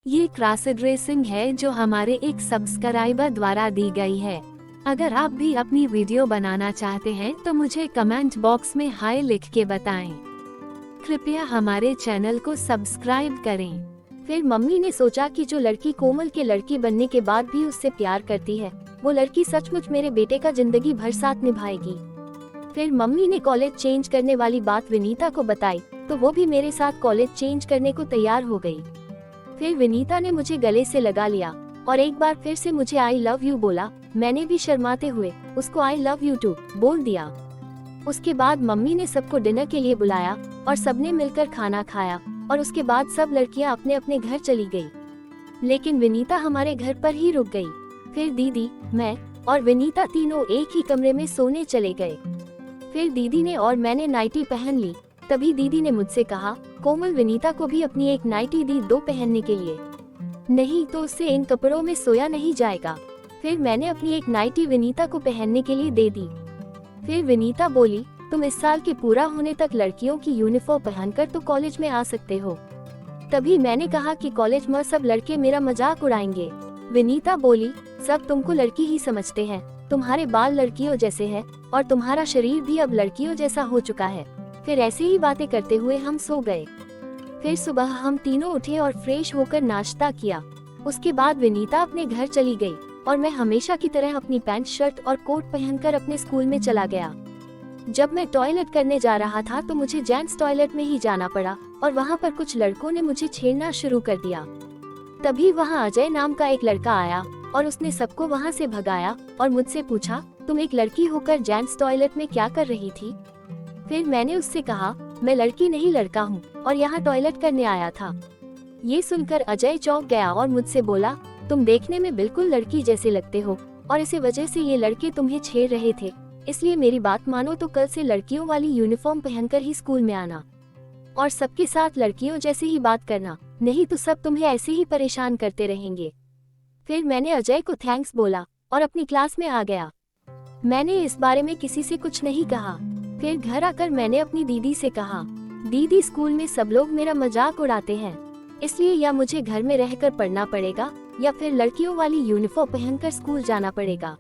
ये cross dressing है जो हमारे एक सब्सक्राइबर द्वारा दी गई है। अगर आप भी अपनी वीडियो बनाना चाहते हैं तो मुझे कमेंट बॉक्स में हाय लिख के बताएं। कृपया हमारे चैनल को सब्सक्राइब करें। फिर मम्मी ने सोचा कि जो लड़की कोमल के लड़की बनने के बाद भी उससे प्यार करती है, वो लड़की सचमुच मेरे बेटे का जिंदगी भर साथ निभाएगी। फिर मम्मी ने कॉलेज चेंज करने वाली बात विनीता को बताई तो वो भी मेरे साथ कॉलेज चेंज करने को तैयार हो गई। फिर विनीता ने मुझे गले से लगा लिया और एक बार फिर से मुझे आई लव यू बोला। मैंने भी शर्माते हुए उसको आई लव यू टू बोल दिया। उसके बाद मम्मी ने सबको डिनर के लिए बुलाया और सबने मिलकर खाना खाया और उसके बाद सब लड़कियां अपने अपने घर चली गई, लेकिन विनीता हमारे घर पर ही रुक गई। फिर दीदी, मैं और विनीता तीनों एक ही कमरे में सोने चले गए। फिर दीदी ने और मैंने नाइटी पहन ली। तभी दीदी ने मुझसे कहा, कोमल विनीता को भी अपनी एक नाइटी दी दो पहनने के लिए, नहीं तो उससे इन कपड़ों में सोया नहीं जाएगा। फिर मैंने अपनी एक नाइटी विनीता को पहनने के लिए दे दी। फिर विनीता बोली, तुम इस साल के पूरा होने तक लड़कियों की यूनिफॉर्म पहनकर तो कॉलेज में आ सकते हो। तभी मैंने कहा कि कॉलेज में सब लड़के मेरा मजाक उड़ाएंगे। विनीता बोली, सब तुमको लड़की ही समझते हैं, तुम्हारे बाल लड़कियों जैसे हैं और तुम्हारा शरीर भी अब लड़कियों जैसा हो चुका है। फिर ऐसे ही बातें करते हुए हम सो गए। फिर सुबह हम तीनों उठे और फ्रेश होकर नाश्ता किया। उसके बाद विनीता अपने घर चली गई और मैं हमेशा की तरह अपनी पैंट शर्ट और कोट पहनकर अपने स्कूल में चला गया। जब मैं टॉयलेट करने जा रहा था तो मुझे जेंट्स टॉयलेट में ही जाना पड़ा और वहाँ पर कुछ लड़कों ने मुझे छेड़ना शुरू कर दिया। तभी वहाँ अजय नाम का एक लड़का आया और उसने सबको वहाँ से भगाया और मुझसे पूछा, तुम एक लड़की होकर जेंट्स टॉयलेट में क्या कर रही थी? फिर मैंने उससे कहा, मैं लड़की नहीं लड़का हूँ और यहाँ टॉयलेट करने आया था। ये सुनकर अजय चौंक गया और मुझसे बोला, तुम देखने में बिल्कुल लड़की जैसे लगते हो और इसी वजह से ये लड़के तुम्हें छेड़ रहे थे, इसलिए मेरी बात मानो तो कल से लड़कियों वाली यूनिफॉर्म पहनकर ही स्कूल में आना और सबके साथ लड़कियों जैसे ही बात करना, नहीं तो सब तुम्हें ऐसे ही परेशान करते रहेंगे। फिर मैंने अजय को थैंक्स बोला और अपनी क्लास में आ गया। मैंने इस बारे में किसी से कुछ नहीं कहा। फिर घर आकर मैंने अपनी दीदी से कहा, दीदी स्कूल में सब लोग मेरा मजाक उड़ाते हैं, इसलिए या मुझे घर में रहकर पढ़ना पड़ेगा या फिर लड़कियों वाली यूनिफॉर्म पहनकर स्कूल जाना पड़ेगा।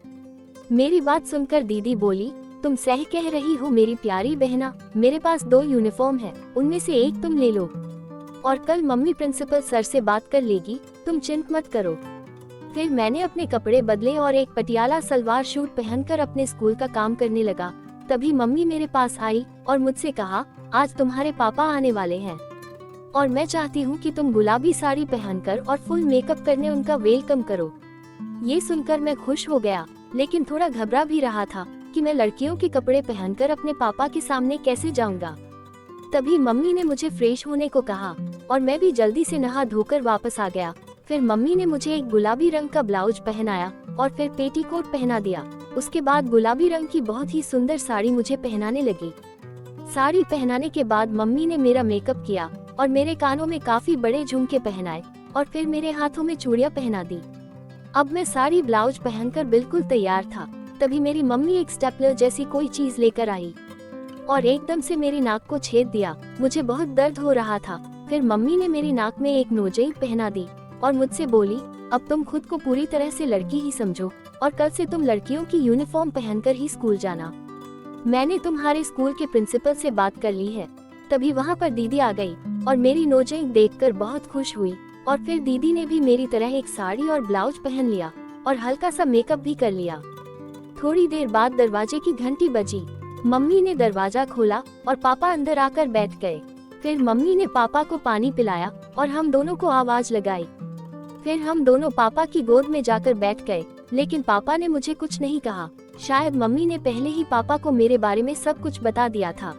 मेरी बात सुनकर दीदी बोली, तुम सही कह रही हो मेरी प्यारी बहना, मेरे पास 2 यूनिफॉर्म है, उनमें से एक तुम ले लो और कल मम्मी प्रिंसिपल सर से बात कर लेगी, तुम चिंता मत करो। फिर मैंने अपने कपड़े बदले और एक पटियाला सलवार सूट पहनकर अपने स्कूल का काम करने लगा। तभी मम्मी मेरे पास आई और मुझसे कहा, आज तुम्हारे पापा आने वाले हैं और मैं चाहती हूँ कि तुम गुलाबी साड़ी पहनकर और फुल मेकअप करने उनका वेलकम करो। ये सुनकर मैं खुश हो गया, लेकिन थोड़ा घबरा भी रहा था कि मैं लड़कियों के कपड़े पहनकर अपने पापा के सामने कैसे जाऊंगा। तभी मम्मी ने मुझे फ्रेश होने को कहा और मैं भी जल्दी से नहा धोकर वापस आ गया। फिर मम्मी ने मुझे एक गुलाबी रंग का ब्लाउज पहनाया और फिर पेटीकोट पहना दिया। उसके बाद गुलाबी रंग की बहुत ही सुंदर साड़ी मुझे पहनाने लगी। साड़ी पहनाने के बाद मम्मी ने मेरा मेकअप किया और मेरे कानों में काफी बड़े झुमके पहनाए और फिर मेरे हाथों में चूड़ियां पहना दी। अब मैं साड़ी ब्लाउज पहनकर बिल्कुल तैयार था। तभी मेरी मम्मी एक स्टेपलर जैसी कोई चीज लेकर आई और एकदम से मेरी नाक को छेद दिया। मुझे बहुत दर्द हो रहा था। फिर मम्मी ने मेरी नाक में एक नोजेब पहना दी और मुझसे बोली, अब तुम खुद को पूरी तरह से लड़की ही समझो और कल से तुम लड़कियों की यूनिफॉर्म पहनकर ही स्कूल जाना। मैंने तुम्हारे स्कूल के प्रिंसिपल से बात कर ली है। तभी वहाँ पर दीदी आ गई और मेरी नोजेब देखकर बहुत खुश हुई और फिर दीदी ने भी मेरी तरह एक साड़ी और ब्लाउज पहन लिया और हल्का सा मेकअप भी कर लिया। थोड़ी देर बाद दरवाजे की घंटी बजी। मम्मी ने दरवाजा खोला और पापा अंदर आकर बैठ गए। फिर मम्मी ने पापा को पानी पिलाया और हम दोनों को आवाज लगाई। फिर हम दोनों पापा की गोद में जाकर बैठ गए, लेकिन पापा ने मुझे कुछ नहीं कहा। शायद मम्मी ने पहले ही पापा को मेरे बारे में सब कुछ बता दिया था।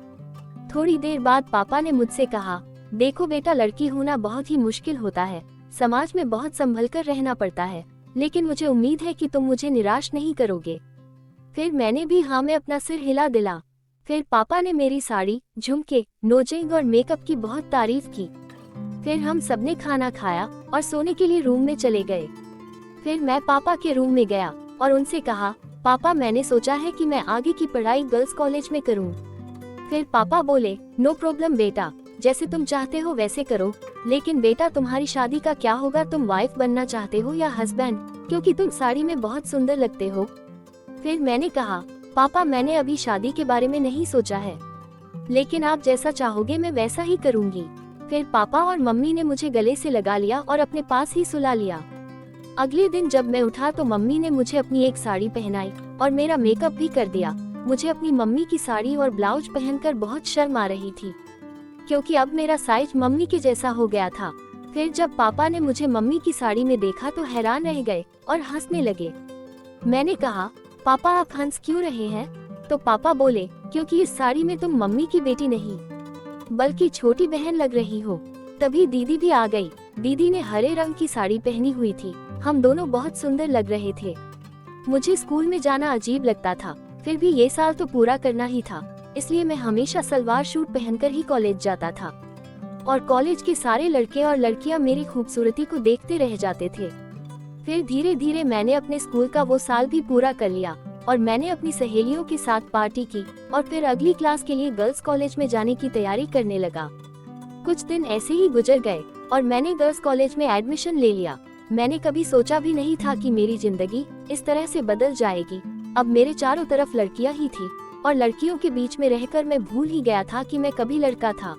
थोड़ी देर बाद पापा ने मुझसे कहा, देखो बेटा, लड़की होना बहुत ही मुश्किल होता है, समाज में बहुत संभल कर रहना पड़ता है, लेकिन मुझे उम्मीद है कि तुम मुझे निराश नहीं करोगे। फिर मैंने भी हाँ में अपना सिर हिला दिला। फिर पापा ने मेरी साड़ी, झुमके, नोजेब और मेकअप की बहुत तारीफ की। फिर हम सबने खाना खाया और सोने के लिए रूम में चले गए। फिर मैं पापा के रूम में गया और उनसे कहा, पापा मैंने सोचा है कि मैं आगे की पढ़ाई गर्ल्स कॉलेज में करूं। फिर पापा बोले, नो प्रॉब्लम बेटा, जैसे तुम चाहते हो वैसे करो, लेकिन बेटा तुम्हारी शादी का क्या होगा, तुम वाइफ बनना चाहते हो या हस्बैंड, क्योंकि तुम साड़ी में बहुत सुंदर लगते हो। फिर मैंने कहा, पापा मैंने अभी शादी के बारे में नहीं सोचा है, लेकिन आप जैसा चाहोगे मैं वैसा ही करूँगी। फिर पापा और मम्मी ने मुझे गले से लगा लिया और अपने पास ही सुला लिया। अगले दिन जब मैं उठा तो मम्मी ने मुझे अपनी एक साड़ी पहनाई और मेरा मेकअप भी कर दिया। मुझे अपनी मम्मी की साड़ी और ब्लाउज पहनकर बहुत शर्म आ रही थी, क्योंकि अब मेरा साइज मम्मी के जैसा हो गया था। फिर जब पापा ने मुझे मम्मी की साड़ी में देखा तो हैरान रह गए और हंसने लगे। मैंने कहा, पापा आप हंस क्यों रहे हैं? तो पापा बोले, क्योंकि इस साड़ी में तुम मम्मी की बेटी नहीं बल्कि छोटी बहन लग रही हो। तभी दीदी भी आ गई। दीदी ने हरे रंग की साड़ी पहनी हुई थी। हम दोनों बहुत सुंदर लग रहे थे। मुझे स्कूल में जाना अजीब लगता था, फिर भी ये साल तो पूरा करना ही था, इसलिए मैं हमेशा सलवार सूट पहनकर ही कॉलेज जाता था और कॉलेज के सारे लड़के और लड़कियां मेरी खूबसूरती को देखते रह जाते थे। फिर धीरे धीरे मैंने अपने स्कूल का वो साल भी पूरा कर लिया और मैंने अपनी सहेलियों के साथ पार्टी की और फिर अगली क्लास के लिए गर्ल्स कॉलेज में जाने की तैयारी करने लगा। कुछ दिन ऐसे ही गुजर गए और मैंने गर्ल्स कॉलेज में एडमिशन ले लिया। मैंने कभी सोचा भी नहीं था कि मेरी जिंदगी इस तरह से बदल जाएगी। अब मेरे चारों तरफ लड़कियां ही थी और लड़कियों के बीच में रहकर मैं भूल ही गया था कि मैं कभी लड़का था।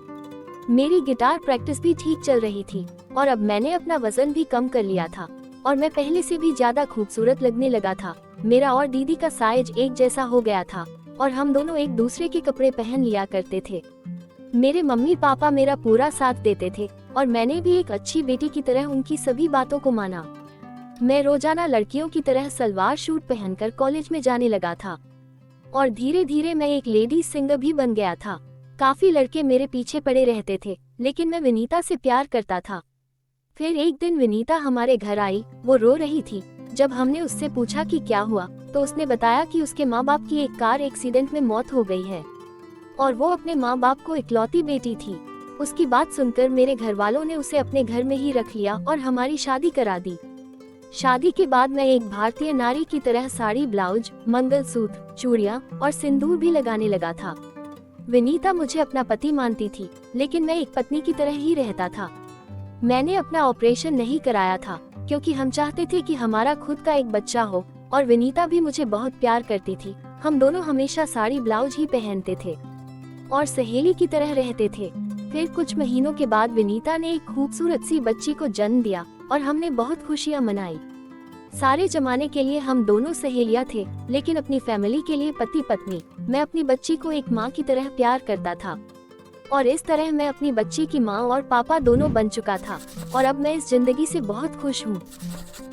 मेरी गिटार प्रैक्टिस भी ठीक चल रही थी और अब मैंने अपना वजन भी कम कर लिया था और मैं पहले से भी ज्यादा खूबसूरत लगने लगा था। मेरा और दीदी का साइज एक जैसा हो गया था और हम दोनों एक दूसरे के कपड़े पहन लिया करते थे। मेरे मम्मी पापा मेरा पूरा साथ देते थे और मैंने भी एक अच्छी बेटी की तरह उनकी सभी बातों को माना। मैं रोजाना लड़कियों की तरह सलवार सूट पहनकर कॉलेज में जाने लगा था और धीरे धीरे मैं एक लेडी सिंगर भी बन गया था। काफी लड़के मेरे पीछे पड़े रहते थे, लेकिन मैं विनीता से प्यार करता था। फिर एक दिन विनीता हमारे घर आई। वो रो रही थी। जब हमने उससे पूछा कि क्या हुआ, तो उसने बताया कि उसके माँ बाप की एक कार एक्सीडेंट में मौत हो गई है और वो अपने माँ बाप को इकलौती बेटी थी। उसकी बात सुनकर मेरे घर वालों ने उसे अपने घर में ही रख लिया और हमारी शादी करा दी। शादी के बाद मैं एक भारतीय नारी की तरह साड़ी, ब्लाउज, मंगलसूत्र, चूड़ियां और सिंदूर भी लगाने लगा था। विनीता मुझे अपना पति मानती थी, लेकिन मैं एक पत्नी की तरह ही रहता था। मैंने अपना ऑपरेशन नहीं कराया था क्योंकि हम चाहते थे कि हमारा खुद का एक बच्चा हो और विनीता भी मुझे बहुत प्यार करती थी। हम दोनों हमेशा साड़ी ब्लाउज ही पहनते थे और सहेली की तरह रहते थे। फिर कुछ महीनों के बाद विनीता ने एक खूबसूरत सी बच्ची को जन्म दिया और हमने बहुत खुशियां मनाई। सारे जमाने के लिए हम दोनों सहेलियां थे, लेकिन अपनी फैमिली के लिए पति पत्नी। मैं अपनी बच्ची को एक माँ की तरह प्यार करता था और इस तरह मैं अपनी बच्ची की माँ और पापा दोनों बन चुका था और अब मैं इस जिंदगी से बहुत खुश हूँ।